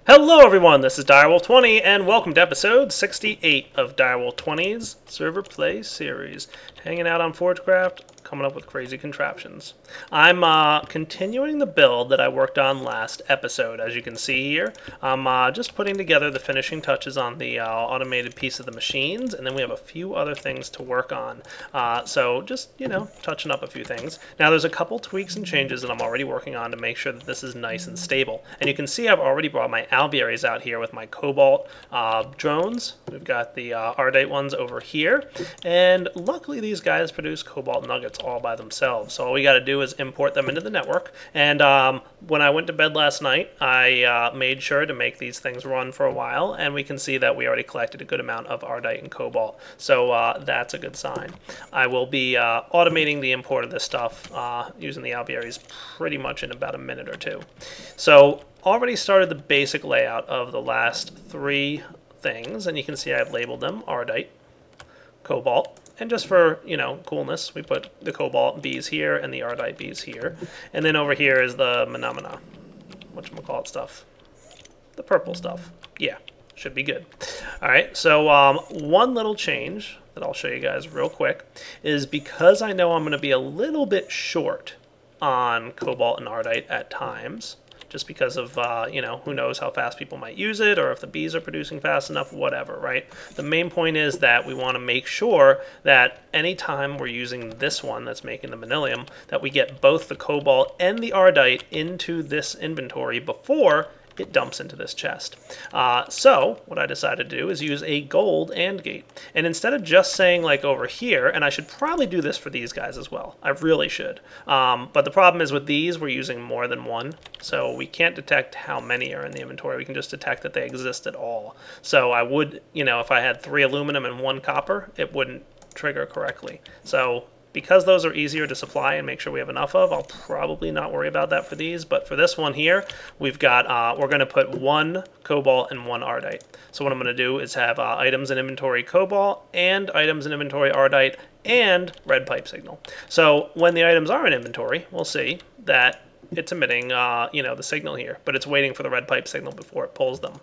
Hello everyone, this is Direwolf20 and welcome to episode 68 of Direwolf20's Server Play Series. Hanging out on Forgecraft, coming up with crazy contraptions. I'm continuing the build that I worked on last episode, as you can see here. I'm just putting together the finishing touches on the automated piece of the machines, and then we have a few other things to work on. So just, touching up a few things. Now there's a couple tweaks and changes that I'm already working on to make sure that this is nice and stable. And you can see I've already brought my alvearies out here with my Cobalt drones. We've got the Ardite ones over here. And luckily these guys produce Cobalt nuggets all by themselves. So all we got to do is import them into the network. And when I went to bed last night, I made sure to make these things run for a while. And we can see that we already collected a good amount of Ardite and Cobalt. So that's a good sign. I will be automating the import of this stuff using the alvearies pretty much in about a minute or two. So already started the basic layout of the last three things, and you can see I've labeled them Ardite, Cobalt, and just for, coolness, we put the Cobalt bees here and the Ardite bees here. And then over here is the Phenomena, whatchamacallit stuff. The purple stuff. Yeah, should be good. All right, so one little change that I'll show you guys real quick is because I know I'm going to be a little bit short on Cobalt and Ardite at times, just because of, who knows how fast people might use it, or if the bees are producing fast enough, whatever, right? The main point is that we want to make sure that anytime we're using this one that's making the Manilium, that we get both the Cobalt and the Ardite into this inventory before it dumps into this chest. So what I decided to do is use a gold AND gate. And instead of just saying like over here, and I should probably do this for these guys as well. I really should. But the problem is with these, we're using more than one. So we can't detect how many are in the inventory. We can just detect that they exist at all. So I would, if I had 3 aluminum and 1 copper, it wouldn't trigger correctly. So because those are easier to supply and make sure we have enough of, I'll probably not worry about that for these. But for this one here, we've got, we're going to put 1 Cobalt and 1 Ardite. So what I'm going to do is have items in inventory Cobalt and items in inventory Ardite and red pipe signal. So when the items are in inventory, we'll see that it's emitting, the signal here, but it's waiting for the red pipe signal before it pulls them.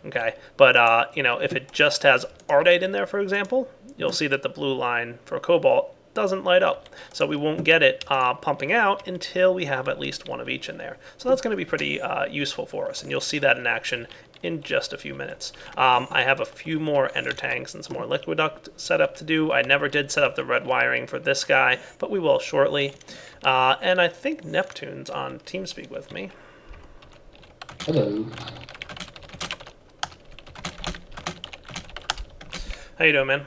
Okay, but if it just has Ardite in there, for example, you'll see that the blue line for Cobalt doesn't light up, so we won't get it pumping out until we have at least one of each in there. So that's going to be pretty useful for us, and you'll see that in action in just a few minutes. I have a few more ender tanks and some more liquid duct setup to do. I never did set up the red wiring for this guy, but we will shortly. And I think Neptune's on TeamSpeak with me. Hello. How you doing, man?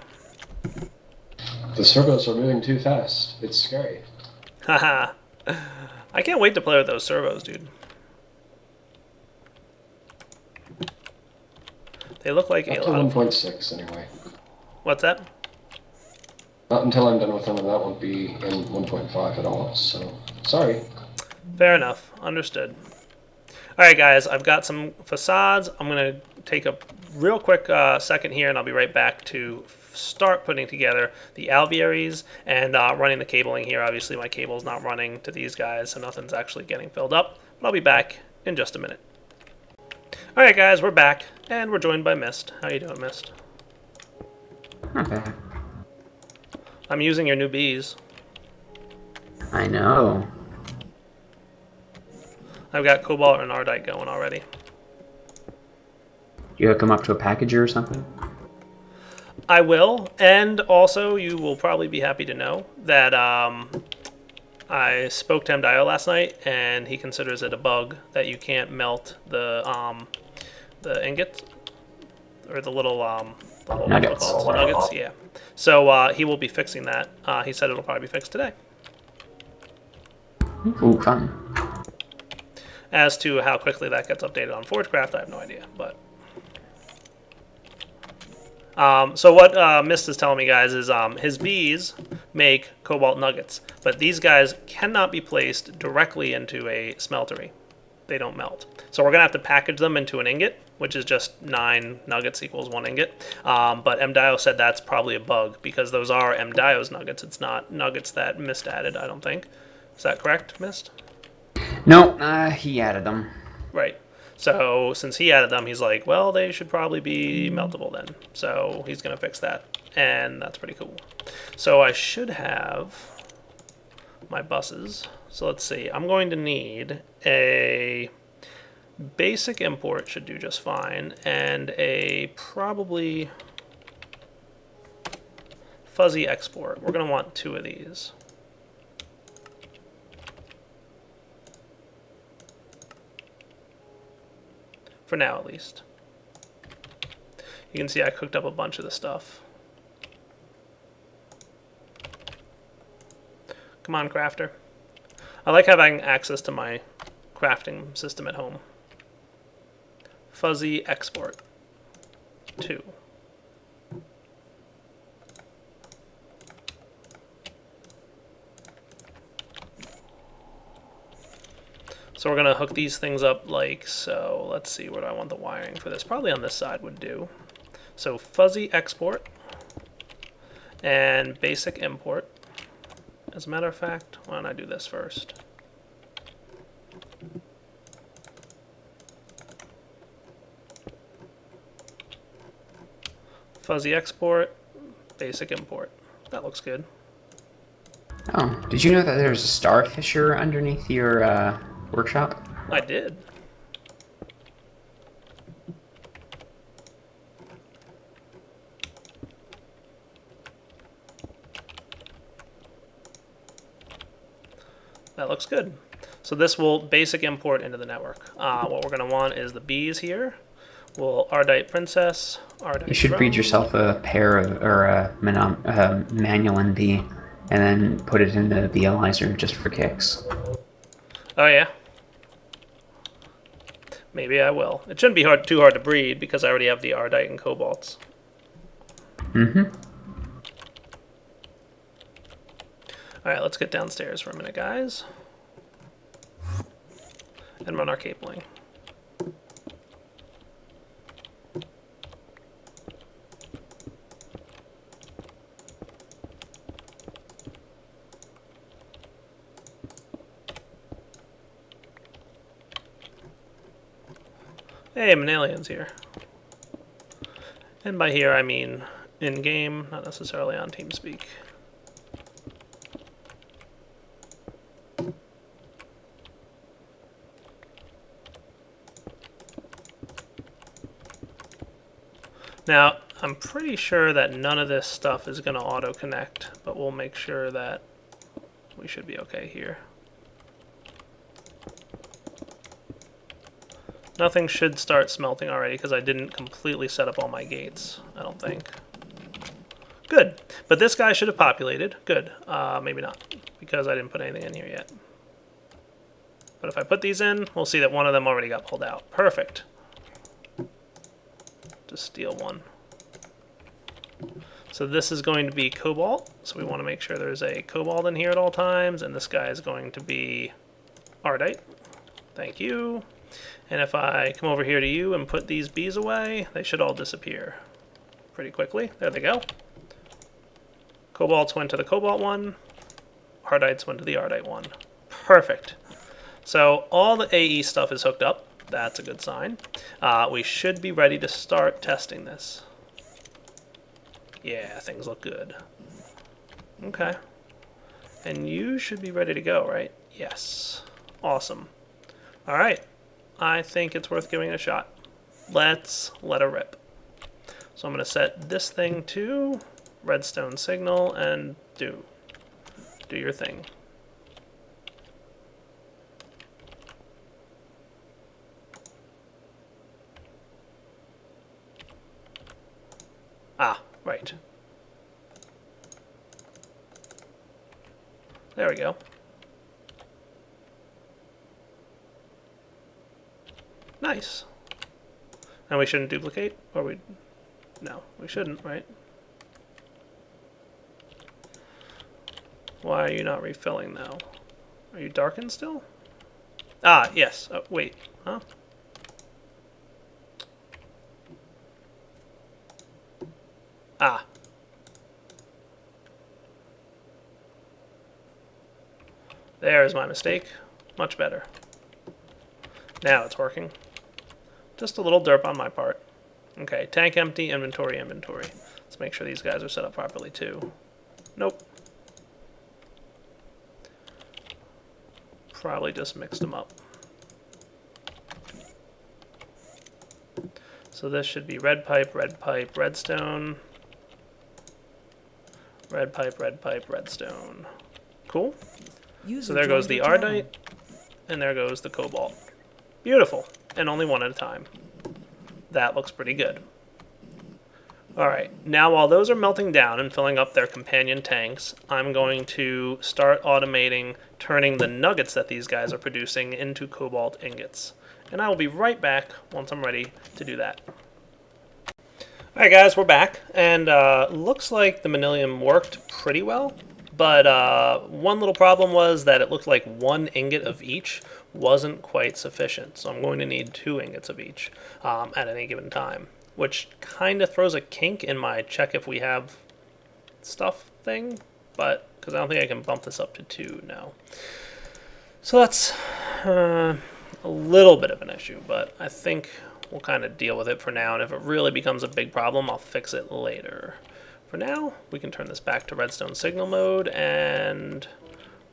The servos are moving too fast. It's scary. Haha. I can't wait to play with those servos, dude. They look like Up to 1.6 anyway. What's that? Not until I'm done with them, and that won't be in 1.5 at all, so sorry. Fair enough. Understood. Alright guys, I've got some facades. I'm going to take a real quick second here, and I'll be right back to start putting together the alvearies and running the cabling here. Obviously my cable's not running to these guys, so nothing's actually getting filled up. But I'll be back in just a minute. Alright guys, we're back, and we're joined by Mist. How you doing, Mist? Not bad. I'm using your new bees. I know. I've got Cobalt and Ardite going already. You hook them up to a packager or something? I will, and also you will probably be happy to know that I spoke to MDIO last night, and he considers it a bug that you can't melt the ingots, or the little nuggets. The nuggets, yeah. So he will be fixing that. He said it'll probably be fixed today. Ooh, fun. As to how quickly that gets updated on Forgecraft, I have no idea, but. So what Mist is telling me, guys, is his bees make Cobalt nuggets, but these guys cannot be placed directly into a smeltery. They don't melt. So we're going to have to package them into an ingot, which is just 9 nuggets equals 1 ingot. But MDIO said that's probably a bug, because those are MDIO's nuggets. It's not nuggets that Mist added, I don't think. Is that correct, Mist? No, he added them. Right. So since he added them, he's like, well, they should probably be meltable then. So he's going to fix that, and that's pretty cool. So I should have my buses. So let's see. I'm going to need a basic import, should do just fine, and a probably fuzzy export. We're going to want 2 of these. For now, at least. You can see I cooked up a bunch of the stuff. Come on, crafter. I like having access to my crafting system at home. Fuzzy export 2. So we're going to hook these things up like so. Let's see where I want the wiring for this. Probably on this side would do. So fuzzy export and basic import. As a matter of fact, why don't I do this first? Fuzzy export, basic import. That looks good. Oh, did you know that there's a star fissure underneath your workshop? I did. That looks good. So this will basic import into the network. What we're going to want is the bees here. We'll Ardite Princess, Ardite You should Drone. breed yourself a pair of, or a Manulan bee, and then put it in the Beealyzer just for kicks. Oh yeah. Maybe I will. It shouldn't be too hard to breed because I already have the Ardite and Cobalts. Mm-hmm. Alright, let's get downstairs for a minute, guys. And run our cabling. Hey, Manalian's here. And by here I mean in-game, not necessarily on TeamSpeak. Now, I'm pretty sure that none of this stuff is going to auto-connect, but we'll make sure that we should be okay here. Nothing should start smelting already because I didn't completely set up all my gates, I don't think. Good. But this guy should have populated. Good. Maybe not, because I didn't put anything in here yet. But if I put these in, we'll see that one of them already got pulled out. Perfect. Just steal one. So this is going to be Cobalt, so we want to make sure there's a Cobalt in here at all times, and this guy is going to be Ardite. Thank you. And if I come over here to you and put these bees away, they should all disappear pretty quickly. There they go. Cobalts went to the Cobalt one. Ardites went to the Ardite one. Perfect. So all the AE stuff is hooked up. That's a good sign. We should be ready to start testing this. Yeah, things look good. Okay. And you should be ready to go, right? Yes. Awesome. All right. I think it's worth giving it a shot. Let's let her rip. So I'm going to set this thing to redstone signal and do your thing. Ah, right. There we go. Nice. And we shouldn't duplicate? Or we... No, we shouldn't, right? Why are you not refilling now? Are you darkened still? Ah, yes. Oh, wait. Huh? Ah. There's my mistake. Much better. Now it's working. Just a little derp on my part. Okay, tank empty, inventory, inventory. Let's make sure these guys are set up properly too. Nope. Probably just mixed them up. So this should be red pipe, redstone. Red pipe, redstone. Cool. So there goes the ardite, and there goes the cobalt. Beautiful. And only one at a time. That looks pretty good. Alright, now while those are melting down and filling up their companion tanks, I'm going to start automating turning the nuggets that these guys are producing into cobalt ingots. And I will be right back once I'm ready to do that. Alright guys, we're back, and looks like the manilium worked pretty well, but one little problem was that it looked like one ingot of each wasn't quite sufficient, so I'm going to need 2 ingots of each at any given time, which kind of throws a kink in my check if we have stuff thing, but because I don't think I can bump this up to 2 now. So that's a little bit of an issue, but I think we'll kind of deal with it for now, and if it really becomes a big problem, I'll fix it later. For now, we can turn this back to redstone signal mode and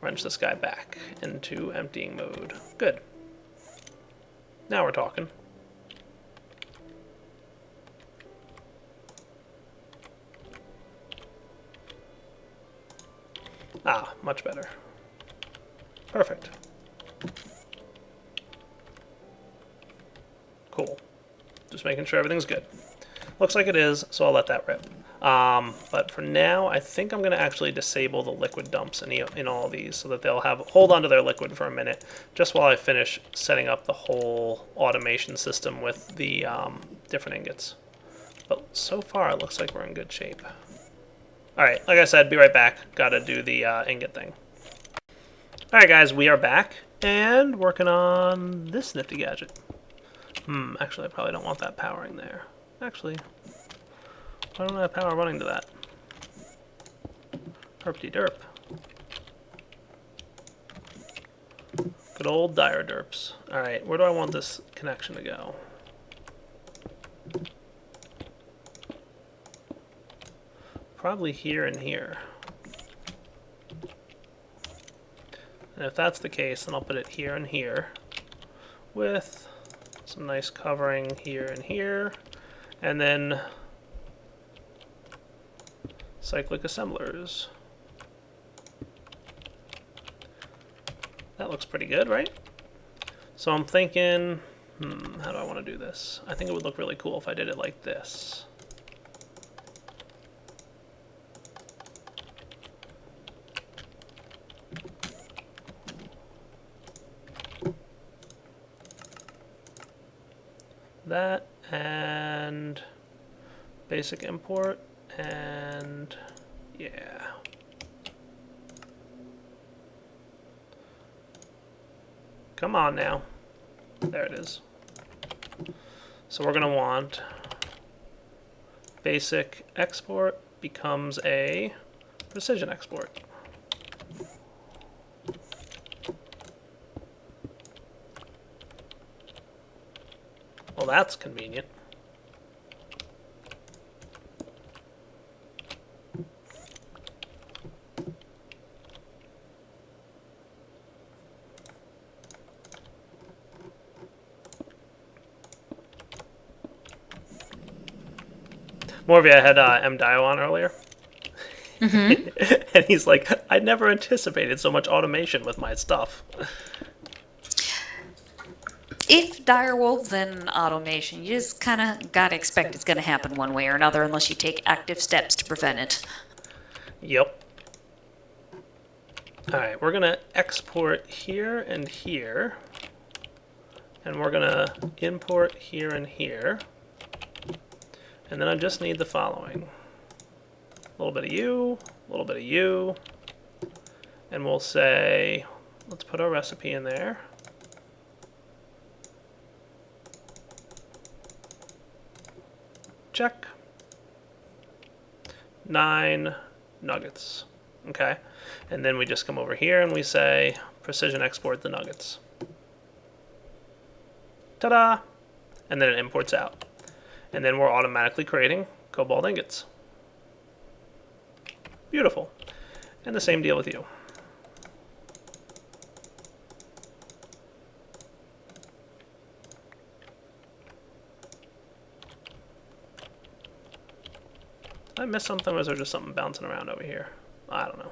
wrench this guy back into emptying mode. Good. Now we're talking. Ah, much better. Perfect. Cool. Just making sure everything's good. Looks like it is, so I'll let that rip. But for now, I think I'm going to actually disable the liquid dumps in all these so that they'll hold on to their liquid for a minute, just while I finish setting up the whole automation system with the different ingots. But so far, it looks like we're in good shape. Alright, like I said, be right back. Gotta do the ingot thing. Alright guys, we are back, and working on this nifty gadget. Actually, I probably don't want that powering there. Actually, why don't I have power running to that? Herpty-derp. Good old dire derps. Alright, where do I want this connection to go? Probably here and here. And if that's the case, then I'll put it here and here, with some nice covering here and here, and then cyclic assemblers. That looks pretty good, right? So I'm thinking, how do I want to do this? I think it would look really cool if I did it like this. That, and basic import, and yeah. Come on now. There it is. So we're going to want basic export becomes a precision export. Well, that's convenient. Morvia had MDIO on earlier. And he's like, I never anticipated so much automation with my stuff. If direwolf, then automation. You just kind of got to expect it's going to happen one way or another unless you take active steps to prevent it. Yep. Alright, we're going to export here and here. And we're going to import here and here. And then I just need the following. A little bit of you, a little bit of you. And we'll say, let's put our recipe in there. Check. 9 nuggets. Okay. And then we just come over here and we say precision export the nuggets. Ta-da! and then it imports out. And then we're automatically creating cobalt ingots. Beautiful. And the same deal with you. Did I miss something, or is there just something bouncing around over here? I don't know.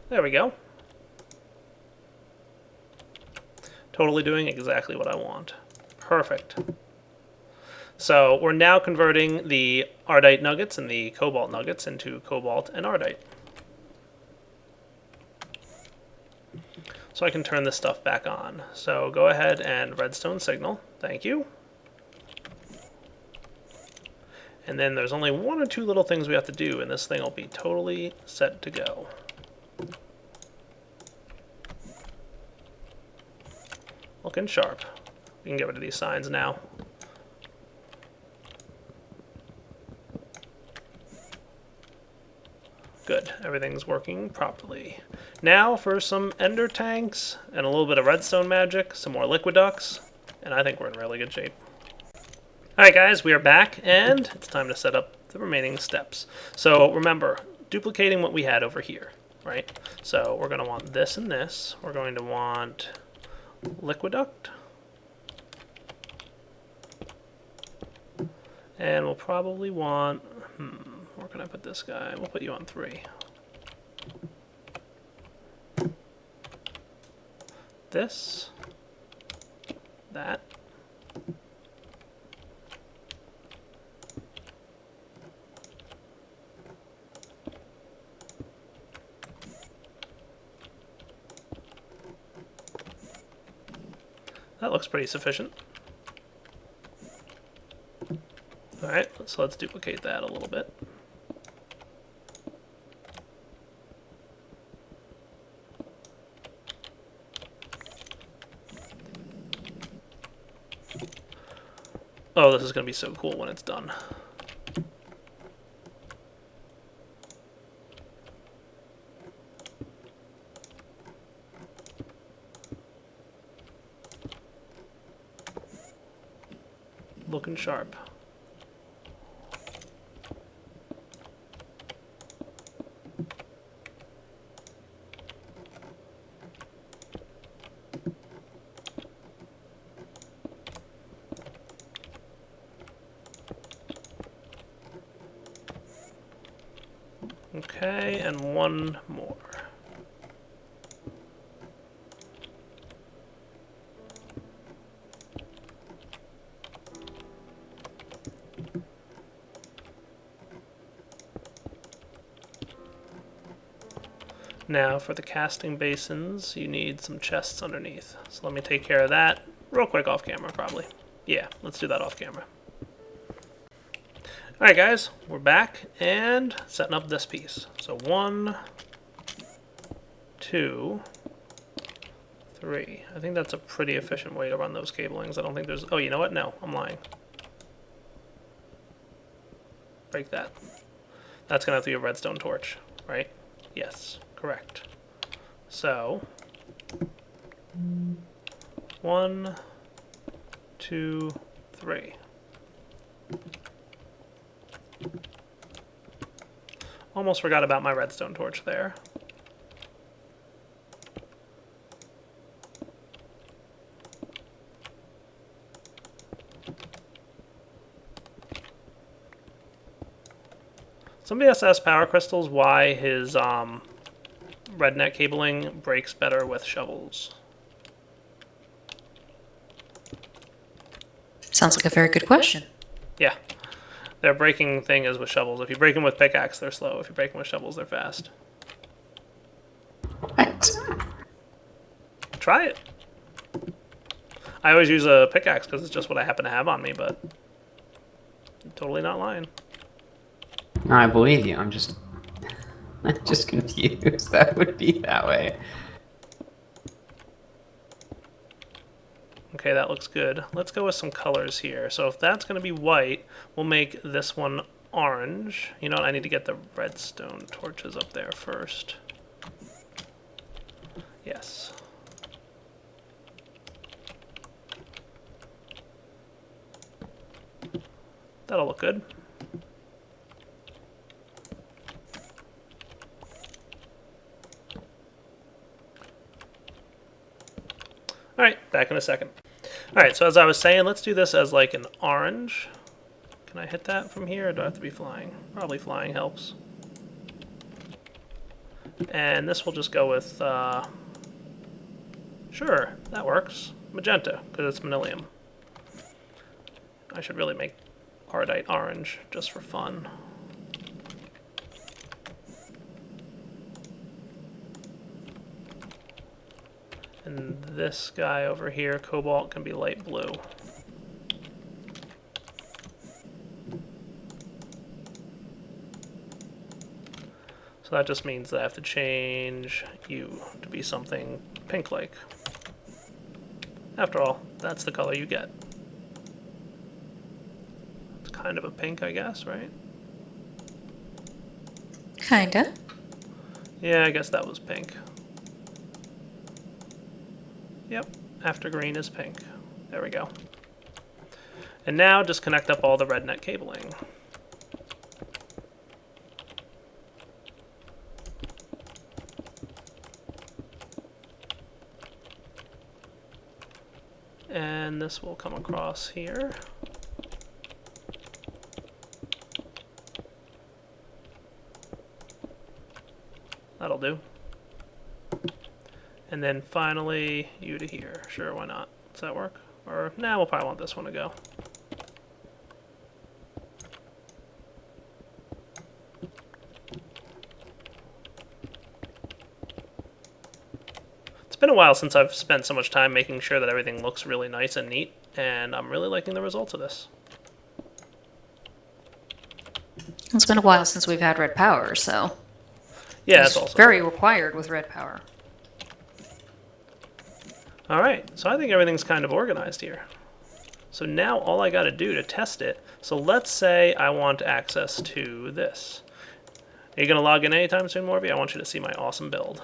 There we go. Totally doing exactly what I want. Perfect. So we're now converting the ardite nuggets and the cobalt nuggets into cobalt and ardite. So I can turn this stuff back on. So go ahead and redstone signal. Thank you. And then there's only one or two little things we have to do, and this thing will be totally set to go. Looking sharp. We can get rid of these signs now. Good, everything's working properly. Now for some ender tanks and a little bit of redstone magic, some more liquid ducts, and I think we're in really good shape. Alright guys, we are back, and it's time to set up the remaining steps. So remember, duplicating what we had over here, right? So we're going to want this and this. We're going to want liquid duct. And we'll probably want, where can I put this guy? We'll put you on 3. This, that. That looks pretty sufficient. Alright, so let's duplicate that a little bit. Oh, this is going to be so cool when it's done. Looking sharp. Okay, and one more. Now for the casting basins, you need some chests underneath. So let me take care of that real quick off camera, probably. Yeah, let's do that off camera. Alright guys, we're back and setting up this piece. So 1, 2, 3. I think that's a pretty efficient way to run those cablings. I don't think there's... Oh, you know what? No, I'm lying. Break that. That's going to have to be a redstone torch, right? Yes, correct. So, 1, 2, 3. Almost forgot about my redstone torch there. Somebody has to ask Power Crystals why his rednet cabling breaks better with shovels. Sounds like a very good question. Yeah. Their breaking thing is with shovels. If you break them with pickaxe, they're slow. If you break them with shovels, they're fast. What? Try it. I always use a pickaxe because it's just what I happen to have on me, but I'm totally not lying. No, I believe you. I'm just confused. That would be that way. Okay, that looks good. Let's go with some colors here. So if that's going to be white, we'll make this one orange. You know what? I need to get the redstone torches up there first. Yes. That'll look good. Alright, back in a second. Alright, so as I was saying, let's do this as like an orange. Can I hit that from here, or do I have to be flying? Probably flying helps. And this will just go with, sure, that works. Magenta, because it's manilium. I should really make Ardite orange, just for fun. And this guy over here, Cobalt, can be light blue. So that just means that I have to change you to be something pink-like. After all, that's the color you get. It's kind of a pink, I guess, right? Kinda. Yeah, I guess that was pink. Yep, after green is pink. There we go. And now just connect up all the red net cabling. And this will come across here. That'll do. And then finally, you to here. Sure, why not? Does that work? Or, nah, we'll probably want this one to go. It's been a while since I've spent so much time making sure that everything looks really nice and neat, and I'm really liking the results of this. It's been a while since we've had red power, so Yeah, it's that's also very required with red power. Alright, so I think everything's kind of organized here. So now all I gotta do to test it, so let's say I want access to this. Are you gonna log in anytime soon, Morby? I want you to see my awesome build.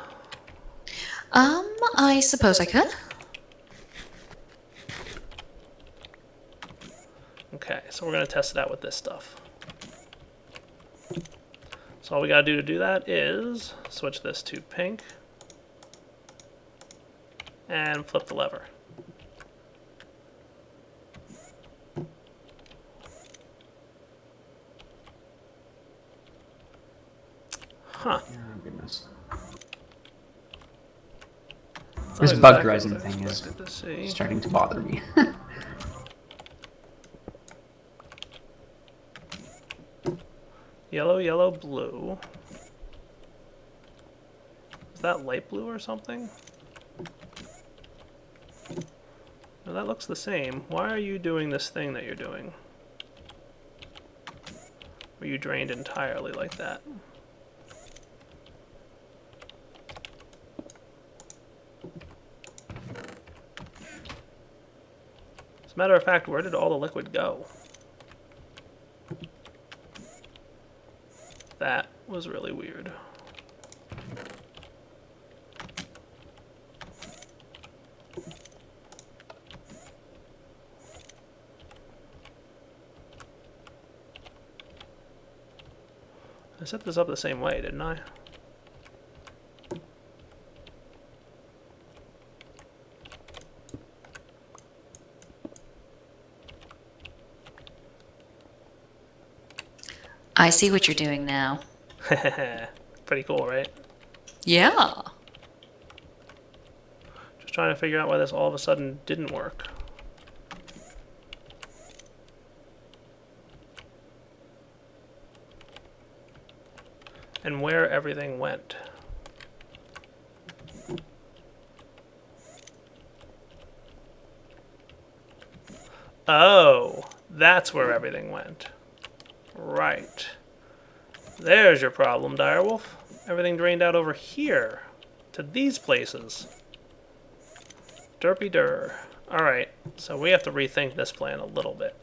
I suppose I could. Okay, so we're gonna test it out with this stuff. So all we gotta do to do that is switch this to pink and flip the lever. Huh. Oh, goodness. That's This not bug exactly rising what I thing is expected to see. starting to bother me. Yellow, yellow, blue. Is that light blue or something? No, that looks the same. Why are you doing this thing that you're doing? Were you drained entirely like that? As a matter of fact, where did all the liquid go? That was really weird. I set this up the same way, didn't I? I see what you're doing now. Pretty cool, right? Yeah. Just trying to figure out why this all of a sudden didn't work. And where everything went. Oh, that's where everything went. Right. There's your problem, Direwolf. Everything drained out over here. To these places. Derpy-dur. Alright, so we have to rethink this plan a little bit.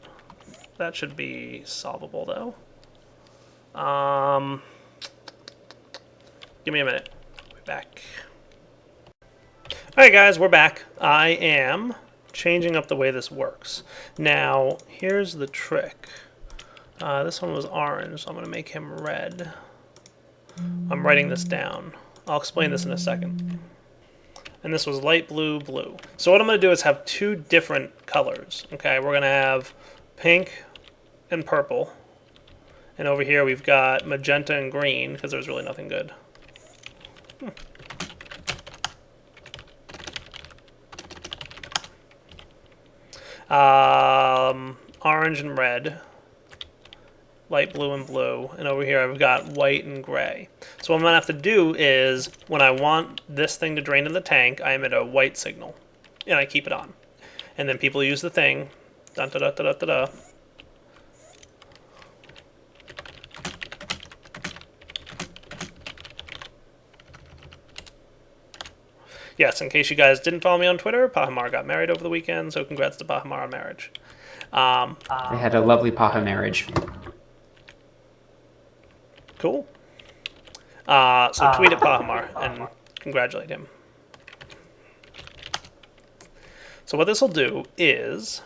That should be solvable, though. Give me a minute. I'll be back. Alright guys, we're back. I am changing up the way this works. Now, here's the trick. This one was orange, so I'm going to make him red. I'm writing this down. I'll explain this in a second. And this was light blue, blue. So what I'm going to do is have two different colors. Okay, we're going to have pink and purple. And over here we've got magenta and green, because there's really nothing good. Orange and red. Light blue and blue, and over here I've got white and gray. So what I'm going to have to do is, when I want this thing to drain in the tank, I emit a white signal, and I keep it on. And then people use the thing, dun da da da da da da. Yes, in case you guys didn't follow me on Twitter, Pahimar got married over the weekend, so congrats to Pahimar on marriage. They had a lovely Paha marriage. Cool. So tweet at Pahimar and congratulate him. So what this will do is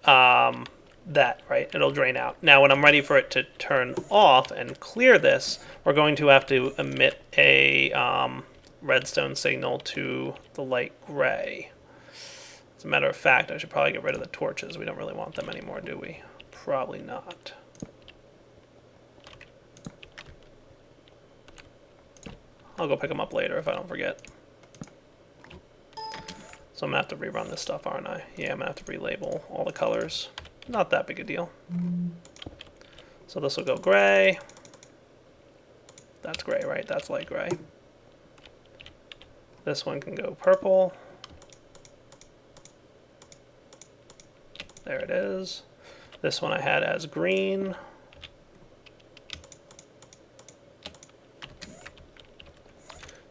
that, right? It'll drain out. Now when I'm ready for it to turn off and clear this, we're going to have to emit a redstone signal to the light gray. As a matter of fact, I should probably get rid of the torches. We don't really want them anymore, do we? Probably not. I'll go pick them up later if I don't forget. So I'm going to have to rerun this stuff, aren't I? Yeah, I'm going to have to relabel all the colors. Not that big a deal. So this will go gray. That's gray, right? That's light gray. This one can go purple. There it is. This one I had as green.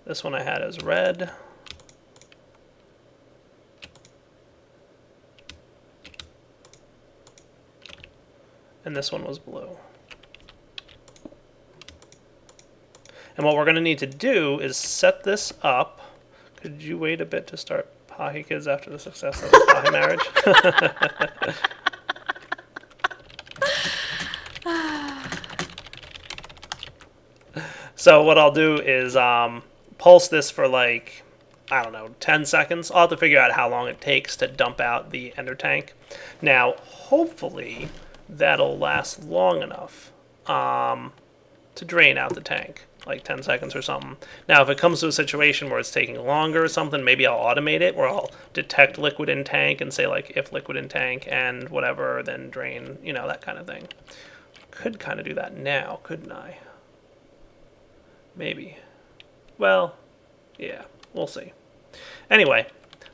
This one I had as red. And this one was blue. And what we're going to need to do is set this up. Could you wait a bit to start Pahi Kids after the success of the Pahi marriage? So what I'll do is pulse this for like, I don't know, 10 seconds. I'll have to figure out how long it takes to dump out the ender tank. Now, hopefully, that'll last long enough to drain out the tank, like 10 seconds or something. Now, if it comes to a situation where it's taking longer or something, maybe I'll automate it, where I'll detect liquid in tank and say, like, if liquid in tank and whatever, then drain, you know, that kind of thing. Could kind of do that now, couldn't I? Maybe. Well, yeah, we'll see. Anyway,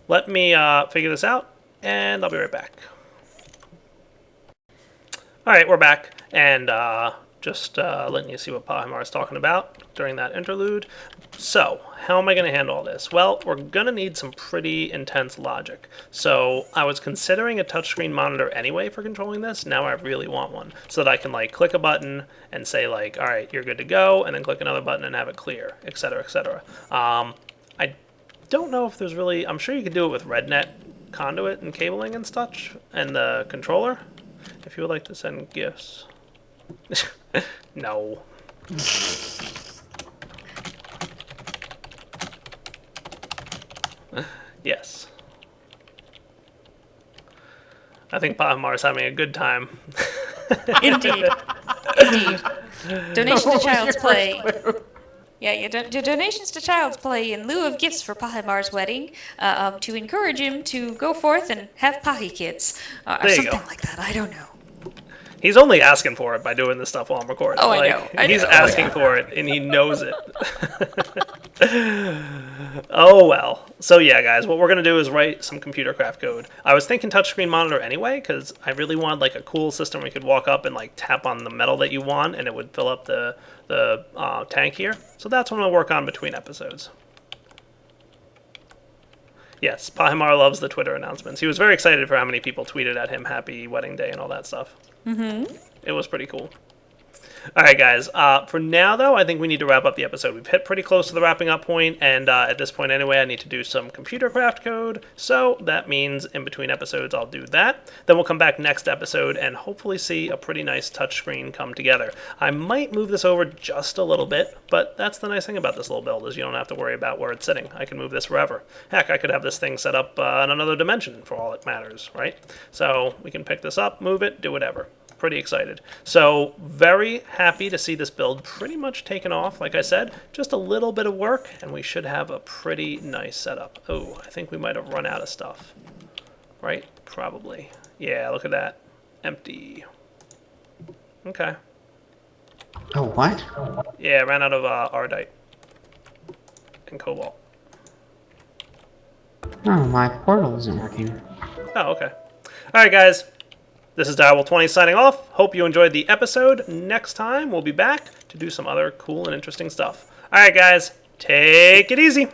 let me figure this out, and I'll be right back. Alright, we're back, and just letting you see what Pahimar is talking about during that interlude. So, how am I going to handle all this? Well, we're going to need some pretty intense logic. So, I was considering a touchscreen monitor anyway for controlling this. Now I really want one, so that I can like click a button and say like, alright, you're good to go, and then click another button and have it clear, etc., etc. I don't know if there's really... I'm sure you can do it with RedNet conduit and cabling and such, and the controller. If you would like to send gifts. No. Yes. I think Pahimar is having a good time. Indeed. Indeed. Donation to Child's Play. Yeah, donations to Child's Play in lieu of gifts for Pahimar's wedding to encourage him to go forth and have Pahi kids. Or There you something go. like that. I don't know. He's only asking for it by doing this stuff while I'm recording. Oh, I like, know. I he's know. asking for it, and he knows it. Oh, well. So, yeah, guys, what we're going to do is write some computer craft code. I was thinking touchscreen monitor anyway, because I really wanted, like, a cool system where you could walk up and, like, tap on the metal that you want, and it would fill up the tank here. So that's what I'm going to work on between episodes. Yes, Pahimar loves the Twitter announcements. He was very excited for how many people tweeted at him happy wedding day and all that stuff. Mm-hmm. It was pretty cool. All right, guys. For now, though, I think we need to wrap up the episode. We've hit pretty close to the wrapping up point, and at this point anyway, I need to do some computer craft code. So that means in between episodes, I'll do that. Then we'll come back next episode and hopefully see a pretty nice touchscreen come together. I might move this over just a little bit, but that's the nice thing about this little build is you don't have to worry about where it's sitting. I can move this wherever. Heck, I could have this thing set up in another dimension for all it matters, right? So we can pick this up, move it, do whatever. Pretty excited. So very happy to see this build pretty much taken off. Like I said, just a little bit of work and we should have a pretty nice setup. Oh, I think we might have run out of stuff. Right? Probably. Yeah, look at that. Empty. Okay. Oh, what? Yeah, ran out of Ardite and Cobalt. Oh, my portal isn't working. Oh, okay. All right, guys. This is Direwolf20 signing off. Hope you enjoyed the episode. Next time, we'll be back to do some other cool and interesting stuff. All right, guys. Take it easy.